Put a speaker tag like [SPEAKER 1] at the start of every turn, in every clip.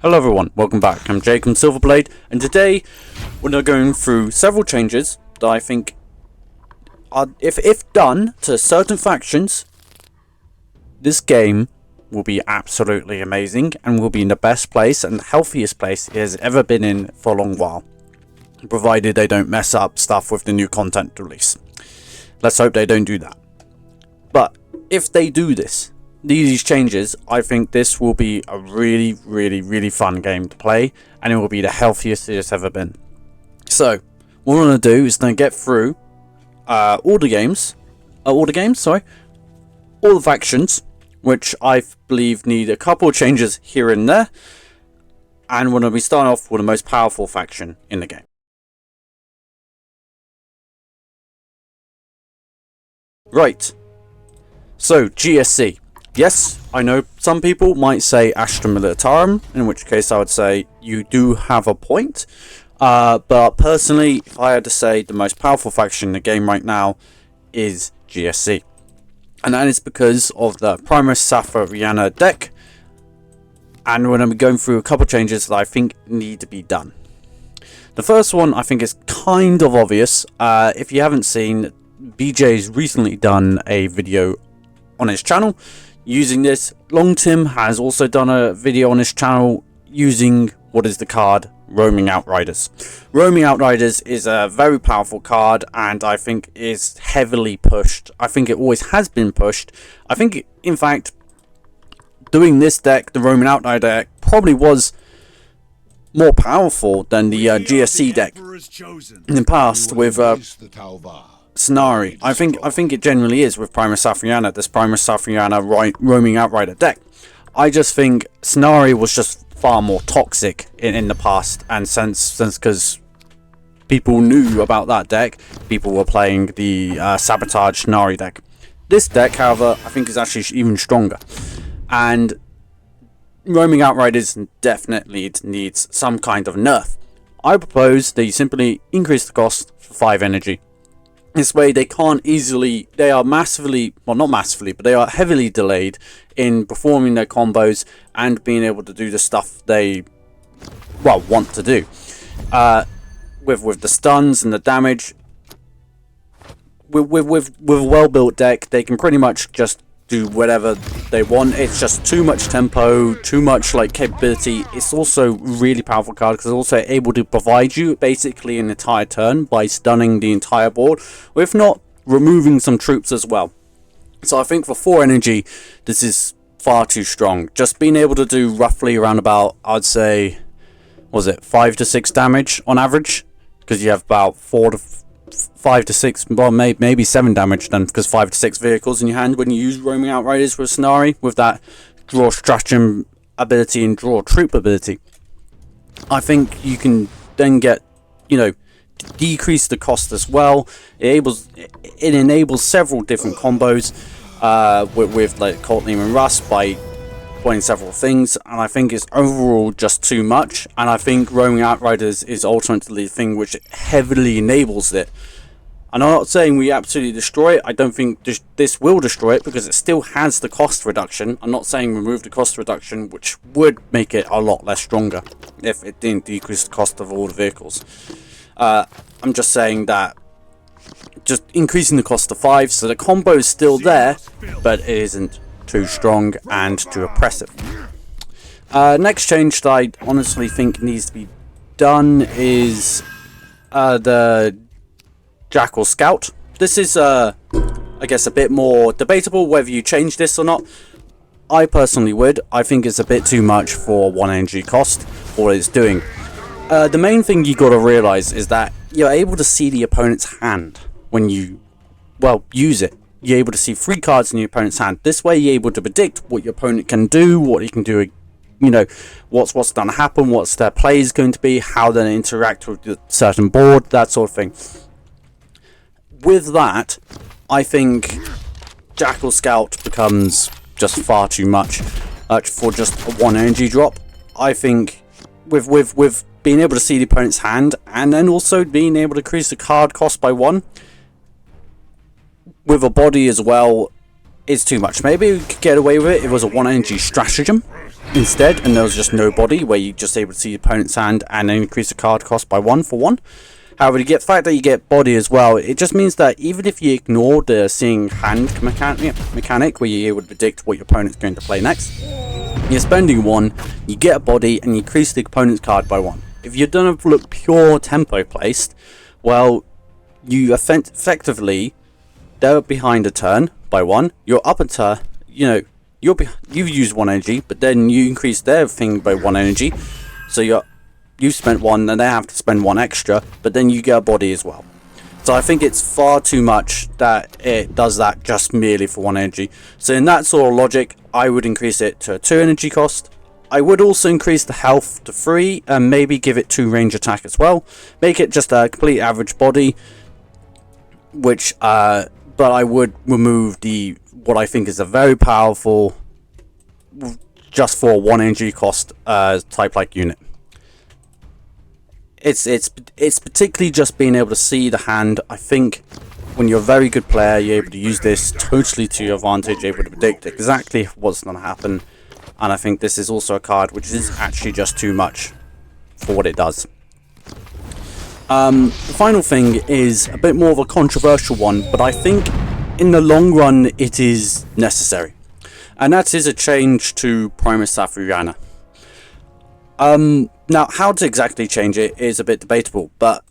[SPEAKER 1] Hello everyone, welcome back. I'm Jacob Silverblade, and today we're going through several changes that I think are, if done to certain factions, this game will be absolutely amazing and will be in the best place and the healthiest place it has ever been in for a long while, provided they don't mess up stuff with the new content release. Let's hope they don't do that. But if they do these changes, I think this will be a really fun game to play, and it will be the healthiest it has ever been. So what we're going to do is then get through all the factions, which I believe need a couple of changes here and there, and we're going to be starting off with the most powerful faction in the game. Right, so GSC. Yes, I know some people might say Astra Militarum, in which case I would say you do have a point. But personally, if I had to say, the most powerful faction in the game right now is GSC. And that is because of the Primus Safariana deck. And we're going to be going through a couple changes that I think need to be done. The first one I think is kind of obvious. If you haven't seen, BJ's recently done a video on his channel using this. Long Tim has also done a video on his channel using what is the card Roaming Outriders. Roaming Outriders is a very powerful card, and I think is heavily pushed. I think it always has been pushed. I think in fact doing this deck, the Roaming Outrider deck, probably was more powerful than the GSC deck in the past with Scenari. I think it generally is with Primus Safariana, this Primus Safariana Roaming Outrider deck. I just think Scenari was just far more toxic in the past, and since because people knew about that deck, people were playing the Sabotage Scenari deck. This deck, however, I think is actually even stronger, and Roaming Outriders definitely needs some kind of nerf. I propose that you simply increase the cost for 5 energy. This way they can't easily, they are massively, well not massively, but they are heavily delayed in performing their combos and being able to do the stuff they, well, want to do. With the stuns and the damage, with a well-built deck, they can pretty much just do whatever they want. It's just too much tempo, too much like capability. It's also really powerful card because it's also able to provide you basically an entire turn by stunning the entire board, or if not, removing some troops as well. So I think for 4 energy, this is far too strong. Just being able to do roughly around about, I'd say, was it 5 to 6 damage on average, because you have about 5 to 6, well, maybe 7 damage then, because 5 to 6 vehicles in your hand when you use Roaming Outriders with Scenari, with that draw stratagem ability and draw troop ability. I think you can then get, you know, decrease the cost as well. It enables several different combos with like Cult Name and Rust by playing several things, and I think it's overall just too much, and I think Roaming Outriders is ultimately the thing which heavily enables it. And I'm not saying we absolutely destroy it. I don't think this will destroy it, because it still has the cost reduction. I'm not saying remove the cost reduction, which would make it a lot less stronger if it didn't decrease the cost of all the vehicles. I'm just saying that just increasing the cost to 5, so the combo is still there, but it isn't too strong and too oppressive. Next change that I honestly think needs to be done is the Jackal Scout. This is I guess a bit more debatable whether you change this or not. I personally would. I think it's a bit too much for 1 energy cost for what it's doing. The main thing you got to realize is that you're able to see the opponent's hand when you, well, use it. You're able to see 3 cards in your opponent's hand. This way you're able to predict what your opponent can do, what he can do, you know, what's going to happen, what's their play is going to be, how they interact with the certain board, that sort of thing. With that, I think Jackal Scout becomes just far too much for just a 1 energy drop. I think with being able to see the opponent's hand, and then also being able to increase the card cost by 1, with a body as well, is too much. Maybe we could get away with it if it was a 1 energy stratagem, instead, and there was just no body, where you're just able to see your opponent's hand and then increase the card cost by 1 for 1. However, the fact that you get body as well, it just means that even if you ignore the seeing hand mechanic, where you're able to predict what your opponent's going to play next, you're spending 1, you get a body, and you increase the opponent's card by 1. If you're going to look pure tempo placed, well, you effectively, they're behind a turn by 1, you're up a turn, you've used 1 energy, but then you increase their thing by 1 energy, so you've spent 1, and they have to spend 1 extra, but then you get a body as well. So I think it's far too much that it does that just merely for 1 energy. So in that sort of logic, I would increase it to a 2 energy cost. I would also increase the health to 3, and maybe give it 2 range attack as well. Make it just a complete average body, which, but I would remove what I think is a very powerful, just for 1 energy cost type like unit. It's particularly just being able to see the hand. I think when you're a very good player, you're able to use this totally to your advantage, able to predict exactly what's going to happen. And I think this is also a card which is actually just too much for what it does. The final thing is a bit more of a controversial one, but I think in the long run it is necessary. And that is a change to Primus Safriana. Now, how to exactly change it is a bit debatable, but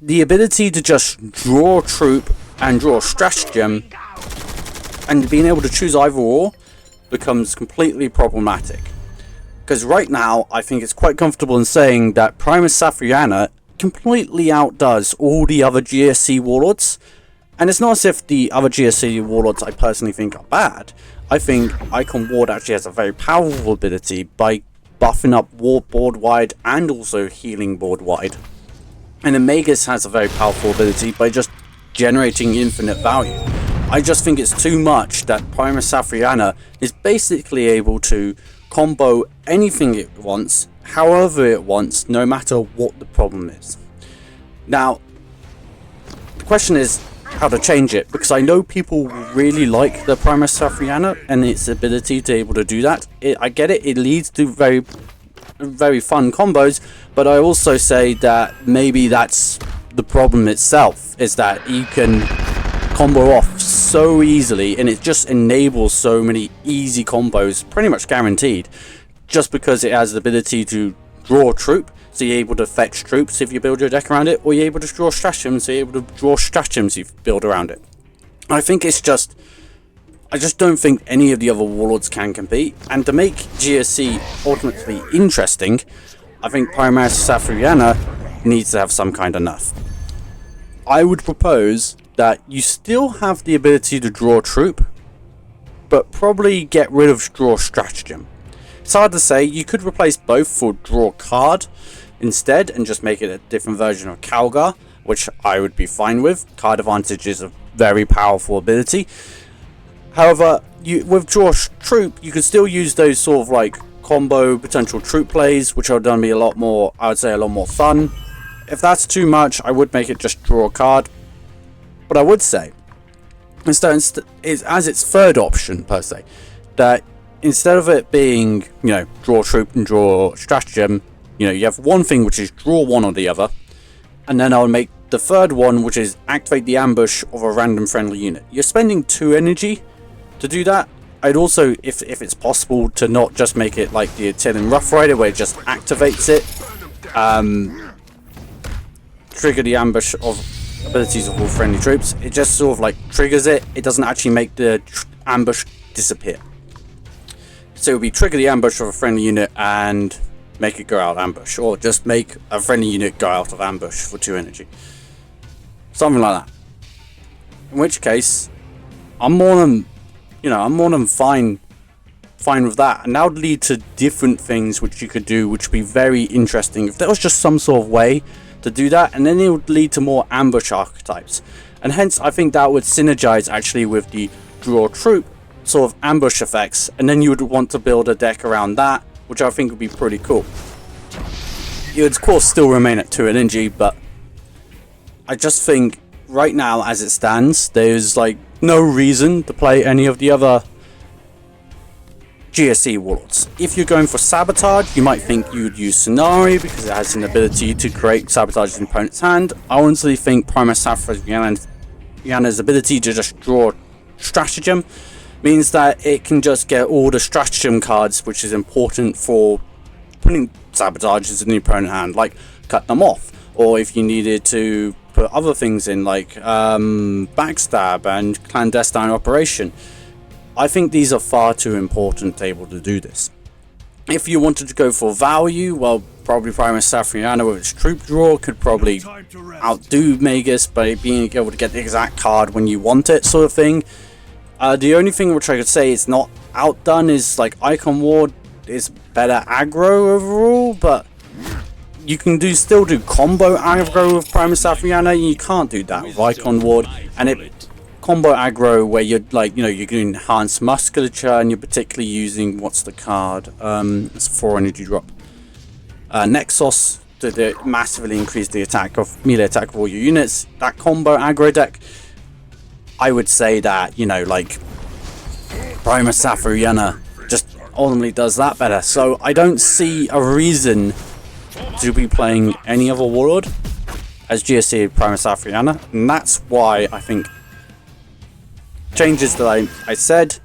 [SPEAKER 1] the ability to just draw a troop and draw a stratagem and being able to choose either or becomes completely problematic. Because right now, I think it's quite comfortable in saying that Primus Safriana completely outdoes all the other GSC warlords. And it's not as if the other GSC warlords I personally think are bad. I think Icon Ward actually has a very powerful ability by buffing up Ward board wide and also healing board wide. And then Magus has a very powerful ability by just generating infinite value. I just think it's too much that Primus Safriana is basically able to combo anything it wants, however it wants, no matter what the problem is. Now, the question is how to change it, because I know people really like the Primus Safriana and its ability to able to do that. I get it, it leads to very fun combos, but I also say that maybe that's the problem itself, is that you can combo off so easily and it just enables so many easy combos, pretty much guaranteed, just because it has the ability to draw a troop, so you're able to fetch troops if you build your deck around it, or you're able to draw stratagems, so you're able to draw stratagems if you build around it. I think it's just, I just don't think any of the other warlords can compete, and to make GSC ultimately interesting, I think Primus Safriana needs to have some kind of nerf. I would propose that you still have the ability to draw a troop, but probably get rid of draw stratagem. It's hard to say. You could replace both for draw card instead and just make it a different version of Calgar, which I would be fine with. Card advantage is a very powerful ability. However, with draw troop, you could still use those sort of like combo potential troop plays, which are going to be a lot more, I would say, a lot more fun. If that's too much, I would make it just draw a card. But I would say, as its third option per se, that instead of it being, draw troop and draw stratagem, you have one thing which is draw one or the other, and then I would make the third one, which is activate the ambush of a random friendly unit. You're spending 2 energy to do that. I'd also, if it's possible, to not just make it like the Attilian Rough Rider, where it just activates it, trigger the ambush of abilities of all friendly troops. It just sort of like triggers it. It doesn't actually make the ambush disappear. So it would be trigger the ambush of a friendly unit and make it go out of ambush, or just make a friendly unit go out of ambush for 2 energy. Something like that. In which case, I'm more than fine with that, and that would lead to different things which you could do, which would be very interesting if there was just some sort of way to do that, and then it would lead to more ambush archetypes, and hence I think that would synergize actually with the draw troop sort of ambush effects, and then you would want to build a deck around that, which I think would be pretty cool. It would of course still remain at 2 energy, but I just think right now as it stands, there's like no reason to play any of the other GSE Warlords. If you're going for Sabotage, you might think you would use Scenario because it has an ability to create Sabotage in the opponent's hand. I honestly think Primus Saphira's ability to just draw Stratagem means that it can just get all the Stratagem cards, which is important for putting Sabotages in the opponent's hand, like cut them off, or if you needed to put other things in, like Backstab and Clandestine Operation. I think these are far too important to be able to do this. If you wanted to go for value, well, probably Primus Saphiriana with its troop draw could probably outdo Magus by being able to get the exact card when you want it, sort of thing. The only thing which I could say is not outdone is like Icon Ward is better aggro overall, but you can still do combo aggro with Primus Saphiriana. You can't do that with Icon Ward, and it combo aggro where you're like, you know, you're going to enhance musculature and you're particularly using, what's the card, it's a 4 energy drop, Nexus, to massively increase the melee attack of all your units. That combo aggro deck, I would say that, you know, like Primus Saphiriana just ultimately does that better. So I don't see a reason to be playing any other Warlord as GSC Primus Saphiriana, and that's why I think changes that I said,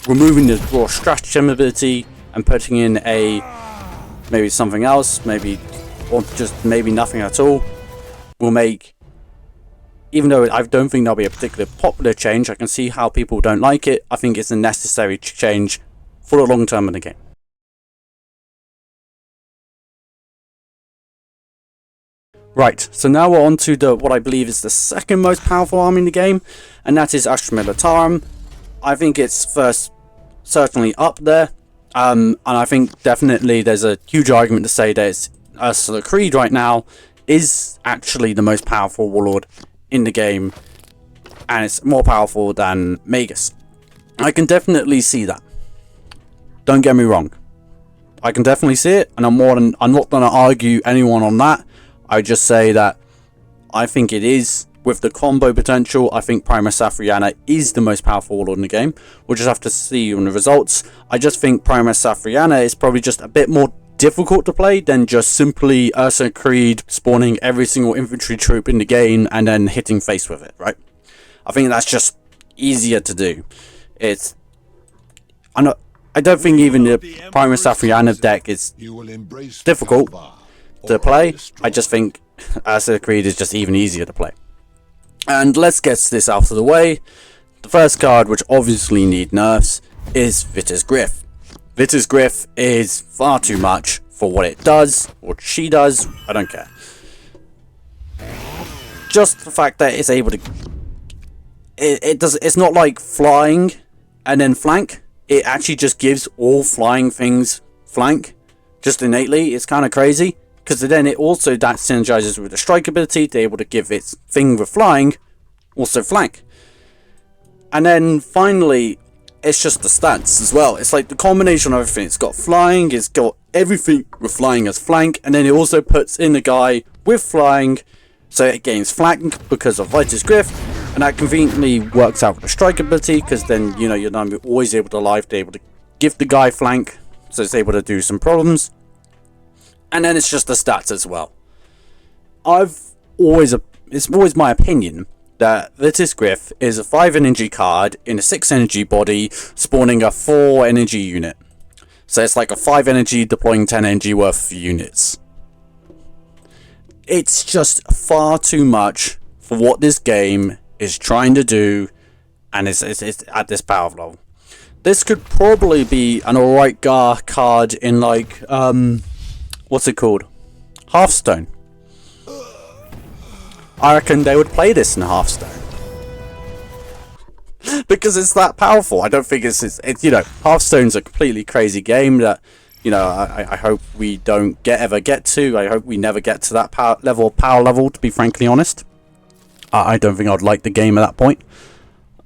[SPEAKER 1] removing the raw stratagem ability and putting in maybe something else, or just maybe nothing at all, will make, even though I don't think that'll be a particularly popular change, I can see how people don't like it. I think it's a necessary change for the long term in the game. Right, so now we're on to what I believe is the second most powerful army in the game, and that is Astra Militarum. I think it's certainly up there, and I think definitely there's a huge argument to say that Ursula Creed right now is actually the most powerful warlord in the game, and it's more powerful than Magus. I can definitely see that. Don't get me wrong. I can definitely see it, and I'm not going to argue anyone on that. I just say that I think it is, with the combo potential, I think Primus Saphiriana is the most powerful warlord in the game. We'll just have to see on the results. I just think Primus Saphiriana is probably just a bit more difficult to play than just simply Ursula Creed spawning every single infantry troop in the game and then hitting face with it, right? I think that's just easier to do. I don't think even the Primus Saphiriana deck is difficult to play. I just think Ursula Creed is just even easier to play. And let's get this out of the way. The first card, which obviously need nerfs, is Vitter's Griff. Vitter's Griff is far too much for what it does, what she does. I don't care. Just the fact that it's able to, it's not like flying and then flank. It actually just gives all flying things flank, just innately. It's kind of crazy. Because then it also that synergizes with the strike ability to be able to give its thing with flying also flank. And then finally, it's just the stats as well. It's like the combination of everything. It's got flying, it's got everything with flying as flank, and then it also puts in the guy with flying, so it gains flank because of Vitter's Griff, and that conveniently works out with the strike ability, because then, you know, you're not always able to give the guy flank, so it's able to do some problems. And then it's just the stats as well. It's always my opinion that Vitter's Griff is a 5 energy card in a 6 energy body, spawning a 4 energy unit. So it's like a 5 energy deploying 10 energy worth of units. It's just far too much for what this game is trying to do, and it's at this power level. This could probably be an alright card in like what's it called? Hearthstone. I reckon they would play this in Hearthstone. Because it's that powerful. I don't think it's you know, Hearthstone's a completely crazy game that, you know, I hope we don't ever get to. I hope we never get to that power level, to be frankly honest. I don't think I'd like the game at that point.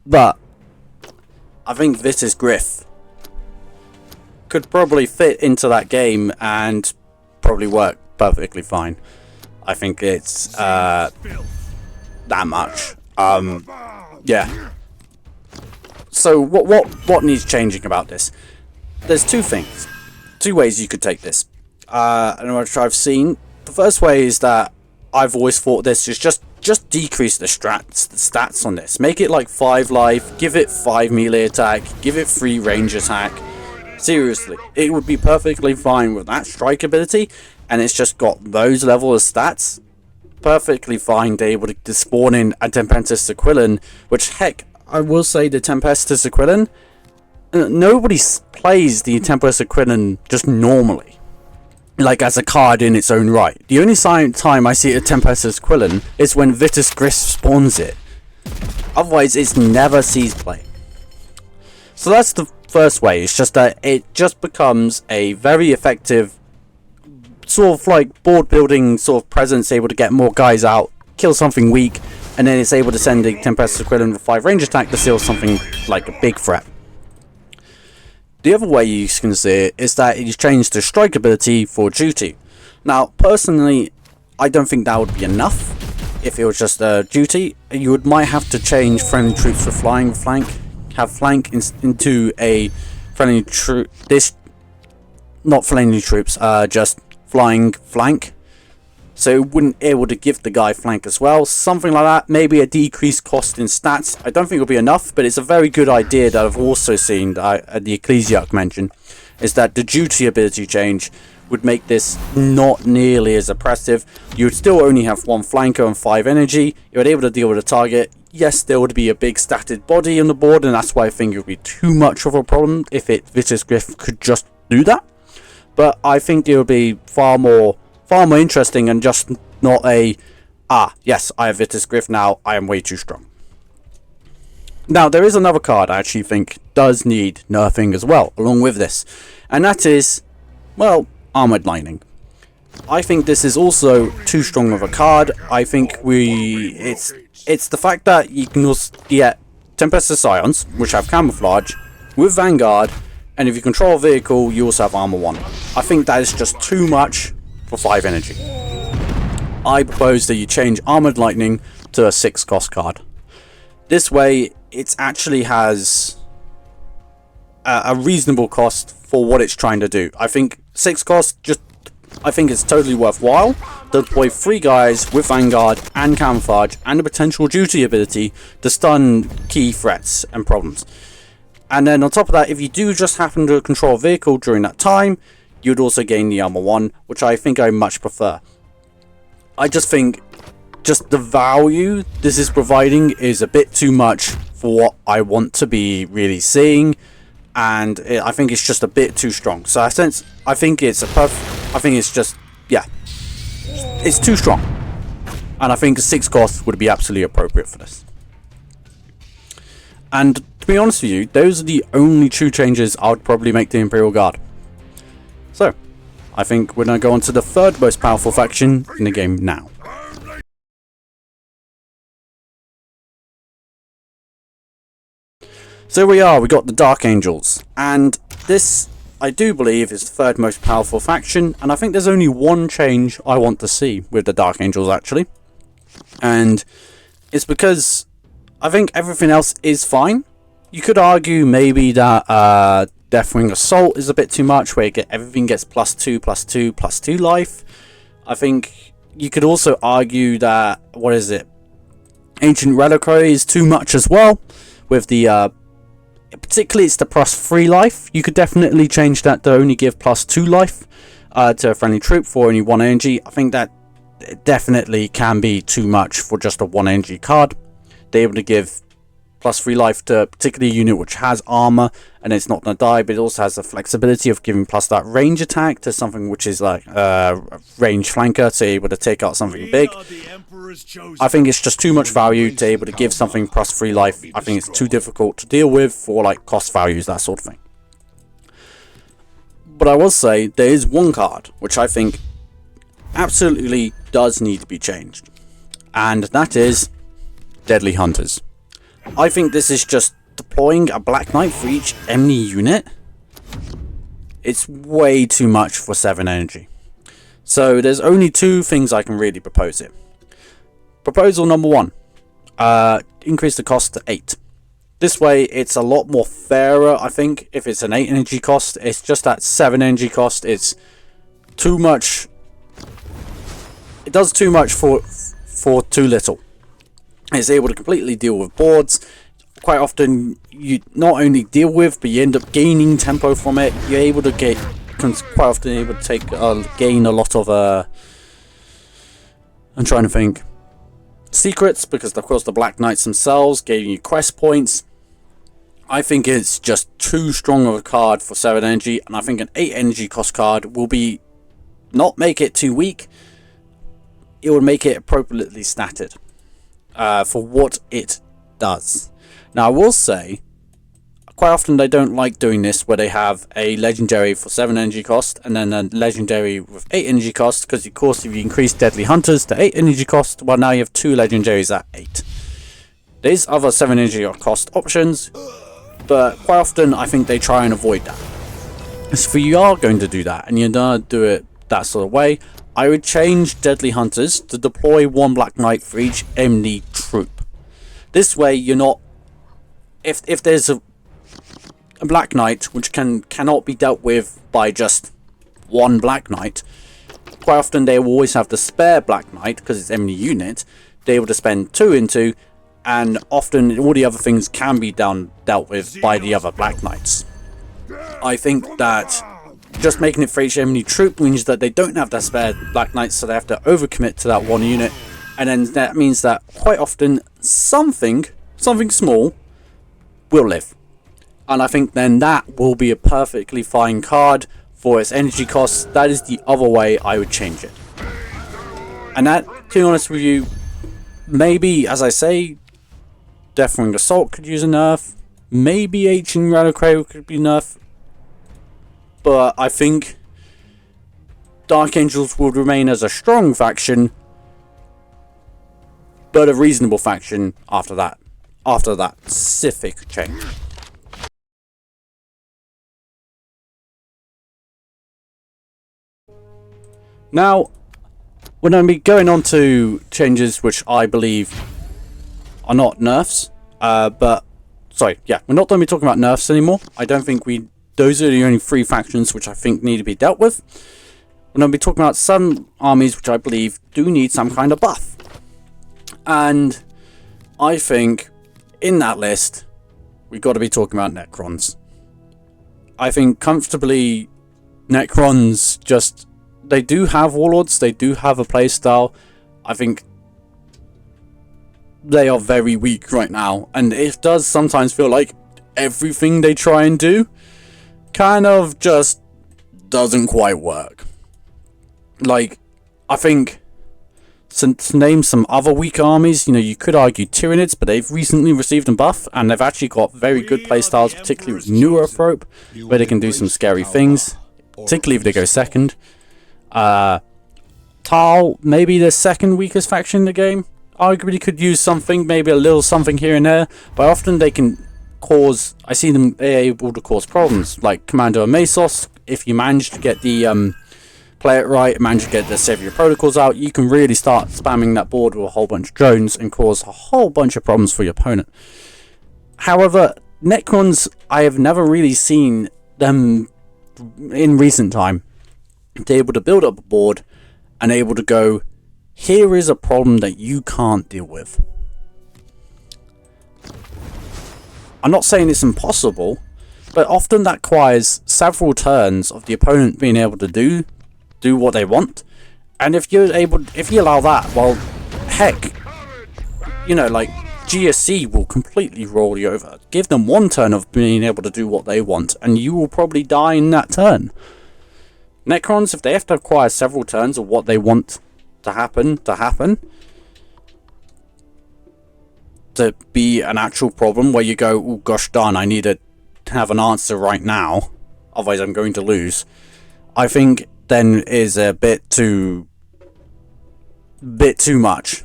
[SPEAKER 1] But I think Vitter's Griff could probably fit into that game and probably work perfectly fine. I think it's that much. Yeah. So what needs changing about this? there's two ways you could take this. And which I've seen. The first way is that I've always thought this is just decrease the stats on this. Make it like 5 life, give it 5 melee attack, give it 3 range attack. Seriously, it would be perfectly fine with that strike ability, and it's just got those level of stats. Perfectly fine to be able to spawn in a Tempestus Aquilon, which, heck, I will say the Tempestus Aquilon, nobody plays the Tempestus Aquilon just normally, like as a card in its own right. The only time I see a Tempestus Aquilon is when Vitus Griff spawns it. Otherwise, it never sees play. So that's the first way. It's just that it just becomes a very effective sort of like board building sort of presence, able to get more guys out, kill something weak, and then it's able to send a Tempestus Aquilon with 5 range attack to seal something like a big threat. The other way you can see it is that you change the strike ability for duty. Now, personally, I don't think that would be enough. If it was just a duty, you might have to change friendly troops for flying flank. Have flank into a friendly troop. Not friendly troops, just flying flank. So it wouldn't be able to give the guy flank as well. Something like that. Maybe a decreased cost in stats. I don't think it'll be enough, but it's a very good idea that I've also seen that the Ecclesiarch mentioned, is that the duty ability change would make this not nearly as oppressive. You would still only have 1 flanker and 5 energy. You would be able to deal with a target. Yes, there would be a big statted body on the board, and that's why I think it would be too much of a problem if Vitus Griff could just do that. But I think it would be far more interesting and just not a, yes, I have Vitus Griff now, I am way too strong. Now, there is another card I actually think does need nerfing as well, along with this. And that is, well, Armored Lightning. I think this is also too strong of a card. I think it's the fact that you can also get Tempestus Scions, which have Camouflage, with Vanguard, and if you control a vehicle, you also have Armor 1. I think that is just too much for 5 energy. I propose that you change Armored Lightning to a 6 cost card. This way, it actually has a reasonable cost for what it's trying to do. I think 6 cost, I think it's totally worthwhile to deploy 3 guys with Vanguard and Camouflage and a potential duty ability to stun key threats and problems. And then on top of that, if you do just happen to control a vehicle during that time, you'd also gain the Armor 1, which I think I much prefer. I just think just the value this is providing is a bit too much for what I want to be really seeing, and I think it's just a bit too strong. So I think it's just, yeah, it's too strong, and I think 6 cost would be absolutely appropriate for this. And to be honest with you, those are the only true changes I would probably make to the Imperial Guard. So, I think we're going to go on to the 3rd most powerful faction in the game now. So we got the Dark Angels, and this, I do believe, is the 3rd most powerful faction, and I think there's only one change I want to see with the Dark Angels, actually. And it's because I think everything else is fine. You could argue maybe that Deathwing Assault is a bit too much, where everything gets +2, +2, +2 life. I think you could also argue that, Ancient Reliquary is too much as well, with the, particularly it's the +3 life. You could definitely change that to only give +2 life to a friendly troop for only 1 energy. I think that definitely can be too much for just a 1 energy card. They're able to give +3 life to a particular unit which has armor and it's not going to die, but it also has the flexibility of giving plus that range attack to something which is like range flanker, to able to take out something big. I think it's just too much value to able to give something +3 life. I think it's too difficult to deal with for like cost values, that sort of thing. But I will say there is one card which I think absolutely does need to be changed, and that is Deadly Hunters. I think this is just deploying a Black Knight for each enemy unit. It's way too much for 7 energy. So there's only 2 things I can really propose here. Proposal number 1. Increase the cost to 8. This way, it's a lot more fairer, I think, if it's an 8 energy cost. It's just at 7 energy cost. It's too much. It does too much for too little. It's able to completely deal with boards. Quite often, you not only deal with, but you end up gaining tempo from it. You're able to get, quite often able to take gain a lot of I'm trying to think, secrets, because of course the Black Knights themselves gave you quest points. I think it's just too strong of a card for 7 energy, and I think an 8 energy cost card will be not make it too weak. It would make it appropriately statted for what it does. Now I will say, quite often they don't like doing this where they have a legendary for 7 energy cost and then a legendary with 8 energy cost, because of course if you increase Deadly Hunters to 8 energy cost, well now you have 2 legendaries at 8. There's other 7 energy cost options, but quite often I think they try and avoid that. So if you are going to do that and you're going to do it that sort of way, I would change Deadly Hunters to deploy 1 Black Knight for each enemy troop. This way you're not, if there's a Black Knight which cannot be dealt with by just 1 Black Knight, quite often they will always have the spare Black Knight, because it's enemy unit, they're able to spend 2 into, and often all the other things can be dealt with by the other Black Knights. I think that just making it for each enemy troop means that they don't have that spare Black Knights, so they have to overcommit to that 1 unit, and then that means that quite often something small will live. And I think then that will be a perfectly fine card for its energy costs. That is the other way I would change it. And that, to be honest with you, maybe, as I say, Deathwing Assault could use a nerf. Maybe Ancient Reliquary could be nerfed. But I think Dark Angels would remain as a strong faction, but a reasonable faction after that specific change. Now, we're going to be going on to changes which I believe are not nerfs, we're not going to be talking about nerfs anymore. I don't think those are the only 3 factions which I think need to be dealt with. We're going to be talking about some armies which I believe do need some kind of buff. And I think in that list, we've got to be talking about Necrons. I think comfortably Necrons they do have Warlords, they do have a playstyle. I think they are very weak right now, and it does sometimes feel like everything they try and do kind of just doesn't quite work. Like, I think, to name some other weak armies, you could argue Tyranids, but they've recently received a buff, and they've actually got very good playstyles, particularly with Neurothrope, where they can do some scary things, particularly if they go second. Tal, maybe the second weakest faction in the game, arguably could use something, maybe a little something here and there, but often they can cause, I see them able to cause problems, like Commando and Mesos. If you manage to get the play it right, manage to get the Savior Protocols out, you can really start spamming that board with a whole bunch of drones and cause a whole bunch of problems for your opponent. However, Necrons, I have never really seen them in recent time to able to build up a board and able to go, here is a problem that you can't deal with. I'm not saying it's impossible, but often that requires several turns of the opponent being able to do what they want. And if you allow that, well, heck, like GSC will completely roll you over. Give them 1 turn of being able to do what they want, and you will probably die in that turn. Necrons, if they have to acquire several turns of what they want to happen, to be an actual problem where you go, oh gosh darn, I need to have an answer right now, otherwise I'm going to lose, I think then is a bit too much,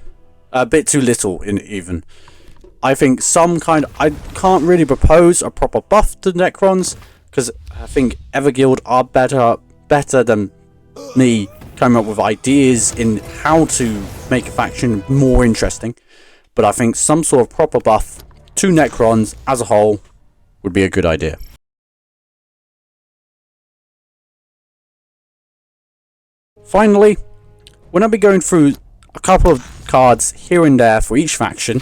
[SPEAKER 1] a bit too little even. I think I can't really propose a proper buff to Necrons, because I think Everguild are better than me coming up with ideas in how to make a faction more interesting. But I think some sort of proper buff 2 Necrons as a whole would be a good idea. Finally, we're going to be going through a couple of cards here and there for each faction,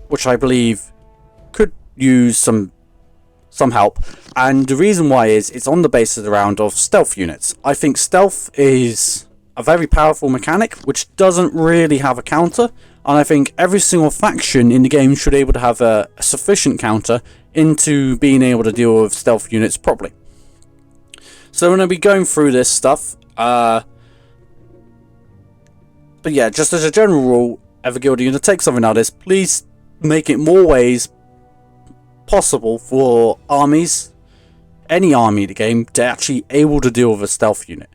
[SPEAKER 1] which I believe could use some help. And the reason why is it's on the basis around of stealth units. I think stealth is a very powerful mechanic which doesn't really have a counter, and I think every single faction in the game should be able to have a sufficient counter into being able to deal with stealth units properly. So we're going to be going through this stuff. But yeah, just as a general rule, if a guild unit takes something out of this, please make it more ways possible for armies, any army in the game, to actually able to deal with a stealth unit.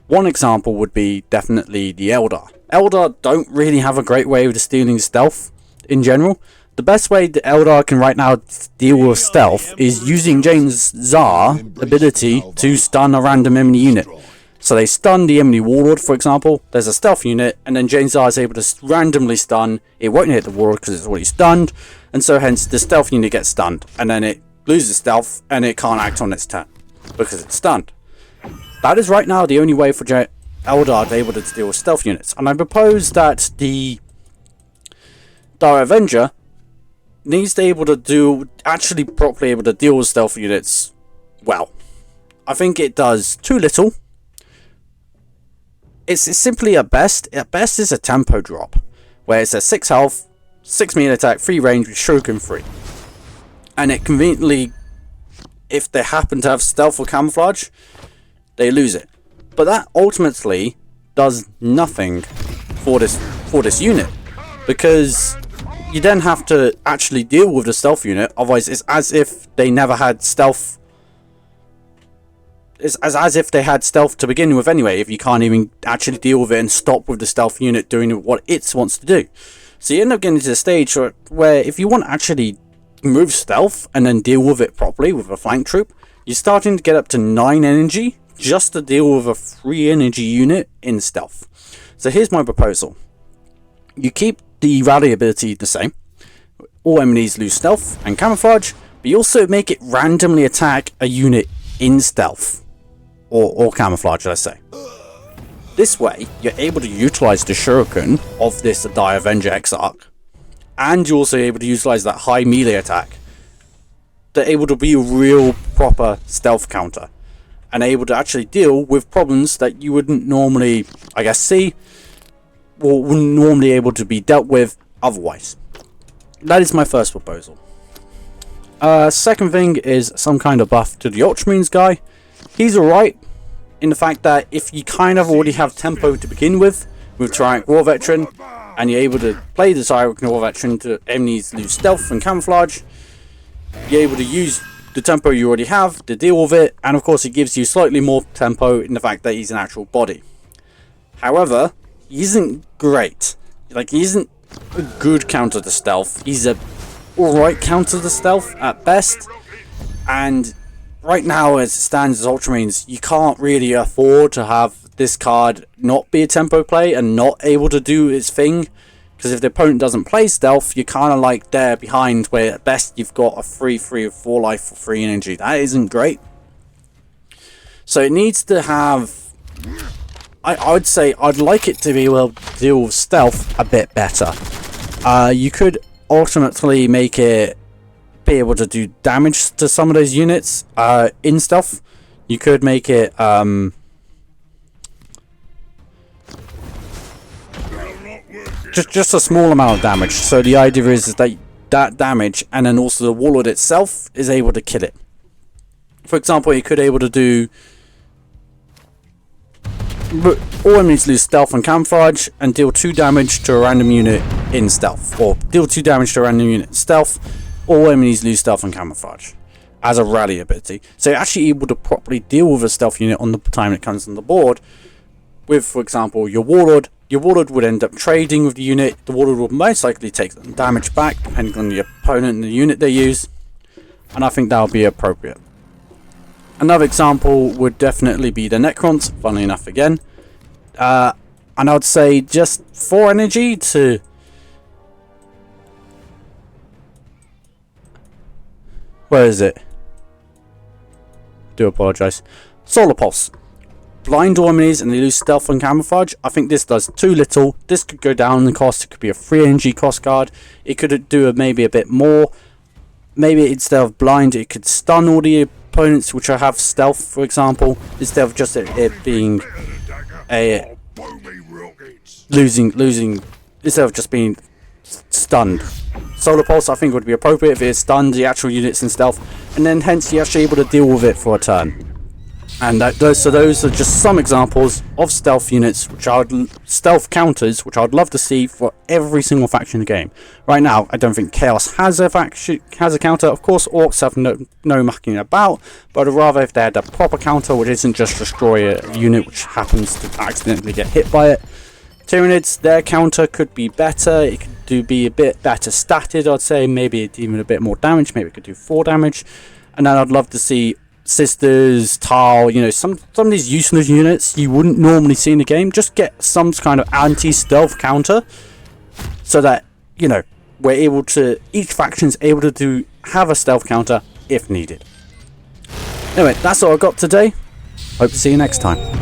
[SPEAKER 1] One example would be definitely the Eldar. Eldar don't really have a great way of stealing stealth in general. The best way the Eldar can right now deal with stealth is using James Czar's ability to stun a random enemy unit. So they stun the enemy warlord, for example. There's a stealth unit, and then James Czar is able to randomly stun. It won't hit the warlord because it's already stunned, and so hence the stealth unit gets stunned, and then it loses stealth and it can't act on its turn because it's stunned. That is right now the only way for Eldar to be able to deal with stealth units, and I propose that the Dire Avenger needs to be able to actually properly able to deal with stealth units well. I think it does too little. It's simply at best is a tempo drop, where it's a 6 health, 6 melee attack, 3 range with shuriken 3. And it conveniently, if they happen to have stealth or camouflage, they lose it. But that ultimately does nothing for this unit, because you then have to actually deal with the stealth unit, otherwise it's as if they never had stealth. It's as if they had stealth to begin with anyway, if you can't even actually deal with it and stop with the stealth unit doing what it wants to do. So you end up getting to the stage where if you want to actually move stealth and then deal with it properly with a flank troop, you're starting to get up to 9 energy just to deal with a 3 energy unit in stealth. So here's my proposal. You keep the rally ability the same. All enemies lose stealth and camouflage, but you also make it randomly attack a unit in stealth. Or camouflage, let's say. This way, you're able to utilize the shuriken of this Dire Avenger Exarch, and you're also able to utilize that high melee attack. They're able to be a real proper stealth counter, and able to actually deal with problems that you wouldn't normally, I guess, see, or wouldn't normally able to be dealt with otherwise. That is my first proposal. Second thing is some kind of buff to the Ultramarines guy. He's alright in the fact that if you kind of already have tempo to begin with Tyrannic War Veteran, and you're able to play the Tyrannic War Veteran to enemies lose stealth and camouflage, you're able to use the tempo you already have to deal with it, and of course it gives you slightly more tempo in the fact that he's an actual body. However, he isn't great. Like, he isn't a good counter to stealth. He's a alright counter to stealth at best, and right now as it stands as Ultramarines, you can't really afford to have this card not be a tempo play and not able to do its thing, because if the opponent doesn't play stealth, you're kind of like there behind, where at best you've got a 3/3 or 4 life for 3 energy. That isn't great. So it needs to have, I would say I'd like it to be able to deal with stealth a bit better. You could ultimately make it be able to do damage to some of those units in stealth. You could make it just a small amount of damage. So the idea is that damage, and then also the warlord itself is able to kill it. For example, you could able to do all enemies lose stealth and camouflage and deal 2 damage to a random unit in stealth, or deal 2 damage to a random unit in stealth. All enemies lose stealth and camouflage as a rally ability. So you're actually able to properly deal with a stealth unit on the time it comes on the board. With, for example, your warlord. Your warlord would end up trading with the unit. The warlord will most likely take some damage back, depending on the opponent and the unit they use. And I think that would be appropriate. Another example would definitely be the Necrons, funnily enough again. And I would say just 4 energy to Where is it? Do apologise. Solar Pulse. Blind all enemies and they lose stealth and camouflage. I think this does too little. This could go down in cost. It could be a 3 energy cost card. It could do maybe a bit more. Maybe instead of blind, it could stun all the opponents which have stealth, for example, instead of just it being a losing instead of just being stunned. Solar Pulse I think would be appropriate if it stunned the actual units in stealth, and then hence you're actually able to deal with it for a turn. And those are just some examples of stealth units, stealth counters, which I'd love to see for every single faction in the game. Right now, I don't think Chaos has a counter. Of course, Orcs have no mucking about, but I'd rather if they had a proper counter, which isn't just destroy a unit which happens to accidentally get hit by it. Tyranids, their counter could be better. It could be a bit better statted, I'd say. Maybe even a bit more damage. Maybe it could do 4 damage. And then I'd love to see Sisters, Tal, you know, some of these useless units you wouldn't normally see in the game. Just get some kind of anti-stealth counter, so that, you know, each faction's able to have a stealth counter if needed. Anyway, that's all I've got today. Hope to see you next time.